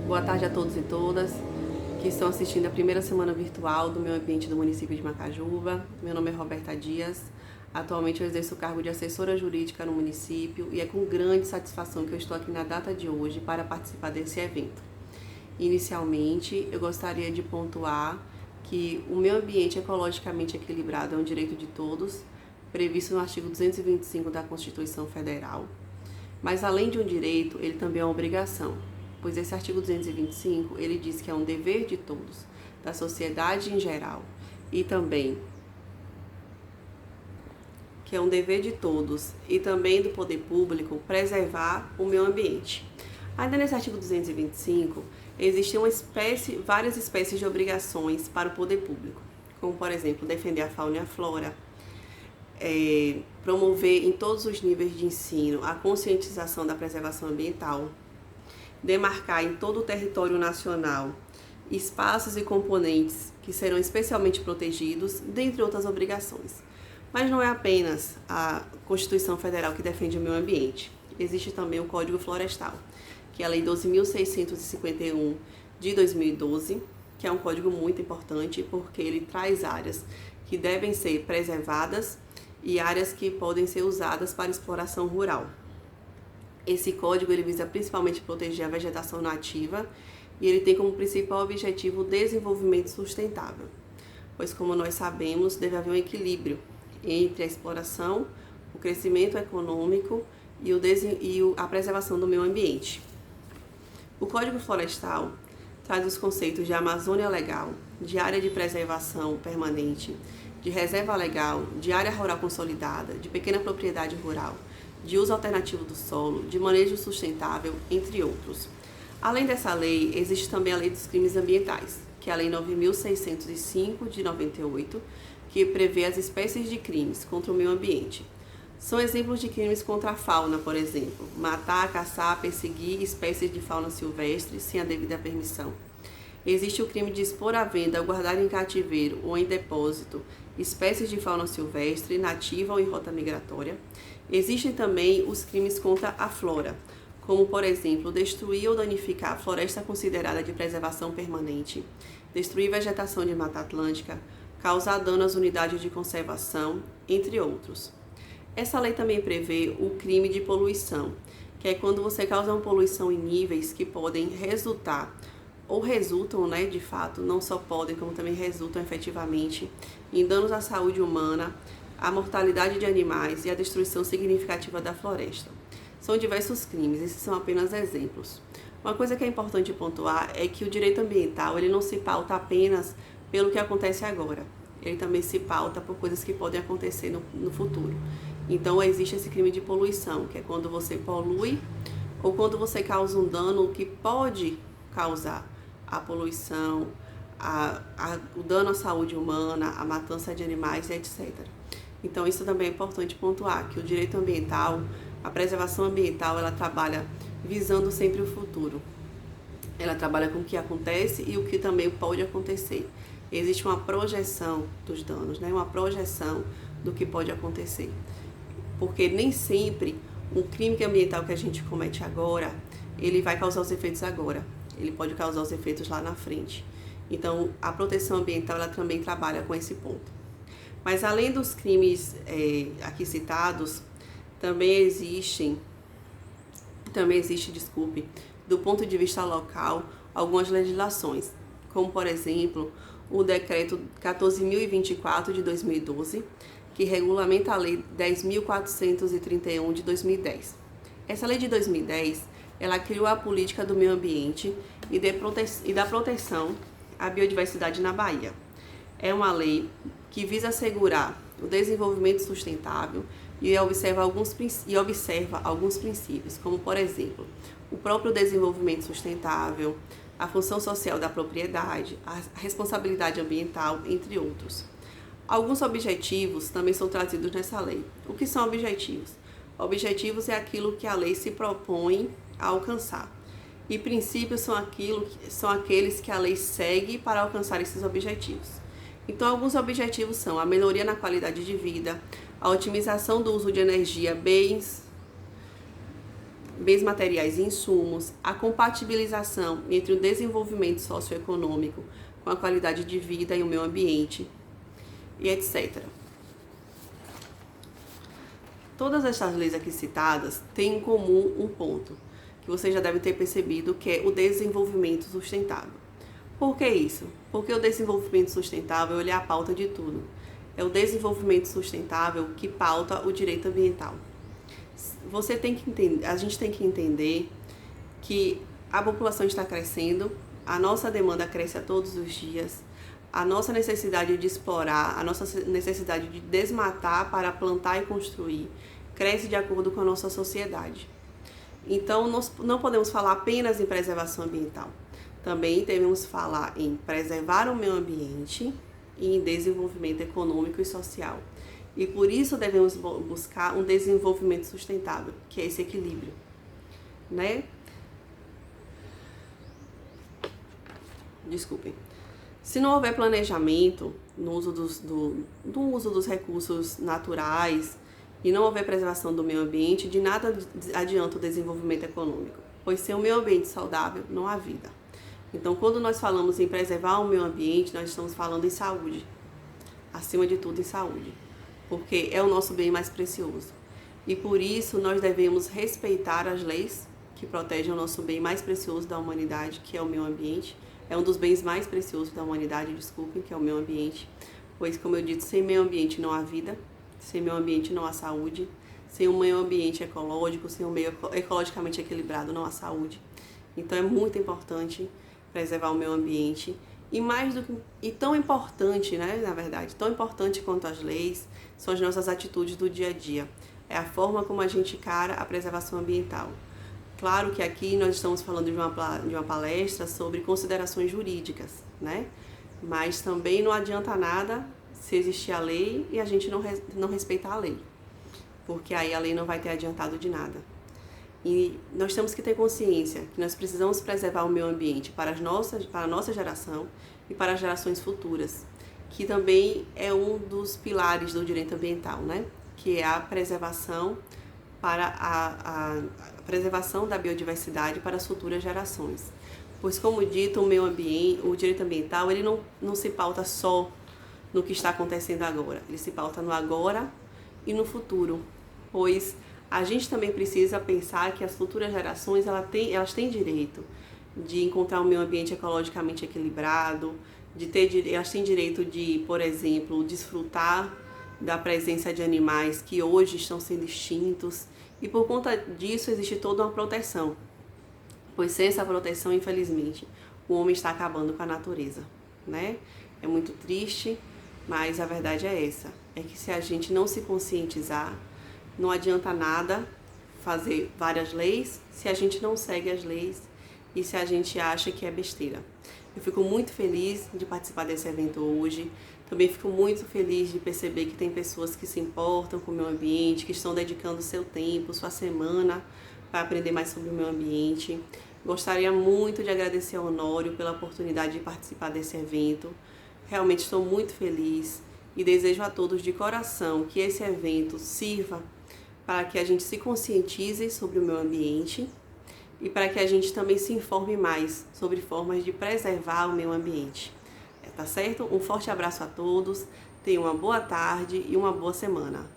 Boa tarde a todos e todas que estão assistindo a primeira semana virtual do Meio Ambiente do município de Macajuba. Meu nome é Roberta Dias. Atualmente eu exerço o cargo de assessora jurídica no município e é com grande satisfação que eu estou aqui na data de hoje para participar desse evento. Inicialmente, eu gostaria de pontuar que o meio ambiente ecologicamente equilibrado é um direito de todos, previsto no artigo 225 da Constituição Federal. Mas além de um direito, ele também é uma obrigação, pois esse artigo 225, ele diz que é um dever de todos, da sociedade em geral, e também que é um dever de todos e também do poder público preservar o meio ambiente. Ainda nesse artigo 225, existem várias espécies de obrigações para o poder público, como por exemplo, defender a fauna e a flora, promover em todos os níveis de ensino a conscientização da preservação ambiental, demarcar em todo o território nacional espaços e componentes que serão especialmente protegidos, dentre outras obrigações. Mas não é apenas a Constituição Federal que defende o meio ambiente. Existe também o Código Florestal, que é a Lei 12.651 de 2012, que é um código muito importante porque ele traz áreas que devem ser preservadas e áreas que podem ser usadas para exploração rural. Esse código ele visa principalmente proteger a vegetação nativa e ele tem como principal objetivo o desenvolvimento sustentável, pois como nós sabemos, deve haver um equilíbrio entre a exploração, o crescimento econômico e a preservação do meio ambiente. O Código Florestal traz os conceitos de Amazônia Legal, de área de preservação permanente, de reserva legal, de área rural consolidada, de pequena propriedade rural, de uso alternativo do solo, de manejo sustentável, entre outros. Além dessa lei, existe também a Lei dos Crimes Ambientais, que é a Lei 9.605 de 98, que prevê as espécies de crimes contra o meio ambiente. São exemplos de crimes contra a fauna, por exemplo, matar, caçar, perseguir espécies de fauna silvestre sem a devida permissão. Existe o crime de expor à venda, guardar em cativeiro ou em depósito espécies de fauna silvestre, nativa ou em rota migratória. Existem também os crimes contra a flora, como, por exemplo, destruir ou danificar a floresta considerada de preservação permanente, destruir vegetação de Mata Atlântica, causar dano às unidades de conservação, entre outros. Essa lei também prevê o crime de poluição, que é quando você causa uma poluição em níveis que podem resultar ou resultam, de fato, não só podem, como também resultam efetivamente em danos à saúde humana, a mortalidade de animais e a destruição significativa da floresta. São diversos crimes, esses são apenas exemplos. Uma coisa que é importante pontuar é que o direito ambiental ele não se pauta apenas pelo que acontece agora, ele também se pauta por coisas que podem acontecer no futuro. Então existe esse crime de poluição, que é quando você polui ou quando você causa um dano que pode causar a poluição, o dano à saúde humana, a matança de animais, etc. Então isso também é importante pontuar, que o direito ambiental, a preservação ambiental, ela trabalha visando sempre o futuro. Ela trabalha com o que acontece e o que também pode acontecer. Existe uma projeção dos danos, uma projeção do que pode acontecer. Porque nem sempre um crime ambiental que a gente comete agora, ele vai causar os efeitos agora. Ele pode causar os efeitos lá na frente. Então, a proteção ambiental, ela também trabalha com esse ponto. Mas além dos crimes aqui citados, também existe, do ponto de vista local, algumas legislações, como por exemplo, o decreto 14.024 de 2012, que regulamenta a lei 10.431 de 2010. Essa lei de 2010, ela criou a política do meio ambiente e da proteção à biodiversidade na Bahia. É uma lei que visa assegurar o desenvolvimento sustentável e observa alguns princípios, como por exemplo, o próprio desenvolvimento sustentável, a função social da propriedade, a responsabilidade ambiental, entre outros. Alguns objetivos também são trazidos nessa lei. O que são objetivos? Objetivos é aquilo que a lei se propõe a alcançar. E princípios são aqueles que a lei segue para alcançar esses objetivos. Então, alguns objetivos são a melhoria na qualidade de vida, a otimização do uso de energia, bens, bens materiais e insumos, a compatibilização entre o desenvolvimento socioeconômico com a qualidade de vida e o meio ambiente, e etc. Todas essas leis aqui citadas têm em comum um ponto, que você já deve ter percebido, que é o desenvolvimento sustentável. Por que isso? Porque o desenvolvimento sustentável ele é a pauta de tudo. É o desenvolvimento sustentável que pauta o direito ambiental. Você tem que entender, a gente tem que entender que a população está crescendo, a nossa demanda cresce a todos os dias, a nossa necessidade de explorar, a nossa necessidade de desmatar para plantar e construir cresce de acordo com a nossa sociedade. Então, nós não podemos falar apenas em preservação ambiental. Também devemos falar em preservar o meio ambiente e em desenvolvimento econômico e social. E por isso devemos buscar um desenvolvimento sustentável, que é esse equilíbrio, né? Desculpem. Se não houver planejamento no uso dos recursos naturais e não houver preservação do meio ambiente, de nada adianta o desenvolvimento econômico, pois sem o meio ambiente saudável não há vida. Então, quando nós falamos em preservar o meio ambiente, nós estamos falando em saúde, acima de tudo em saúde, porque é o nosso bem mais precioso. E por isso nós devemos respeitar as leis que protegem o nosso bem mais precioso da humanidade, que é o meio ambiente. É um dos bens mais preciosos da humanidade, desculpem, que é o meio ambiente. Pois, como eu disse, sem meio ambiente não há vida, sem meio ambiente não há saúde, sem um meio ambiente ecológico, sem um meio ecologicamente equilibrado não há saúde. Então é muito importante preservar o meio ambiente. E tão importante, né, na verdade, tão importante quanto as leis, são as nossas atitudes do dia a dia. É a forma como a gente encara a preservação ambiental. Claro que aqui nós estamos falando de uma palestra sobre considerações jurídicas, né? Mas também não adianta nada se existir a lei e a gente não respeitar a lei, porque aí a lei não vai ter adiantado de nada. E nós temos que ter consciência que nós precisamos preservar o meio ambiente para a nossa geração e para as gerações futuras, que também é um dos pilares do direito ambiental, né? Que é a preservação a preservação da biodiversidade para as futuras gerações. Pois, como dito, o meio ambiente, o direito ambiental, ele não se pauta só no que está acontecendo agora, ele se pauta no agora e no futuro, pois a gente também precisa pensar que as futuras gerações elas têm direito de encontrar um meio ambiente ecologicamente equilibrado, elas têm direito de, por exemplo, desfrutar da presença de animais que hoje estão sendo extintos, e por conta disso existe toda uma proteção, pois sem essa proteção, infelizmente, o homem está acabando com a natureza, né? É muito triste, mas a verdade é essa, é que se a gente não se conscientizar, não adianta nada fazer várias leis se a gente não segue as leis e se a gente acha que é besteira. Eu fico muito feliz de participar desse evento hoje. Também fico muito feliz de perceber que tem pessoas que se importam com o meio ambiente, que estão dedicando seu tempo, sua semana para aprender mais sobre o meio ambiente. Gostaria muito de agradecer ao Honório pela oportunidade de participar desse evento. Realmente estou muito feliz e desejo a todos de coração que esse evento sirva para que a gente se conscientize sobre o meio ambiente e para que a gente também se informe mais sobre formas de preservar o meio ambiente. Tá certo? Um forte abraço a todos, tenham uma boa tarde e uma boa semana.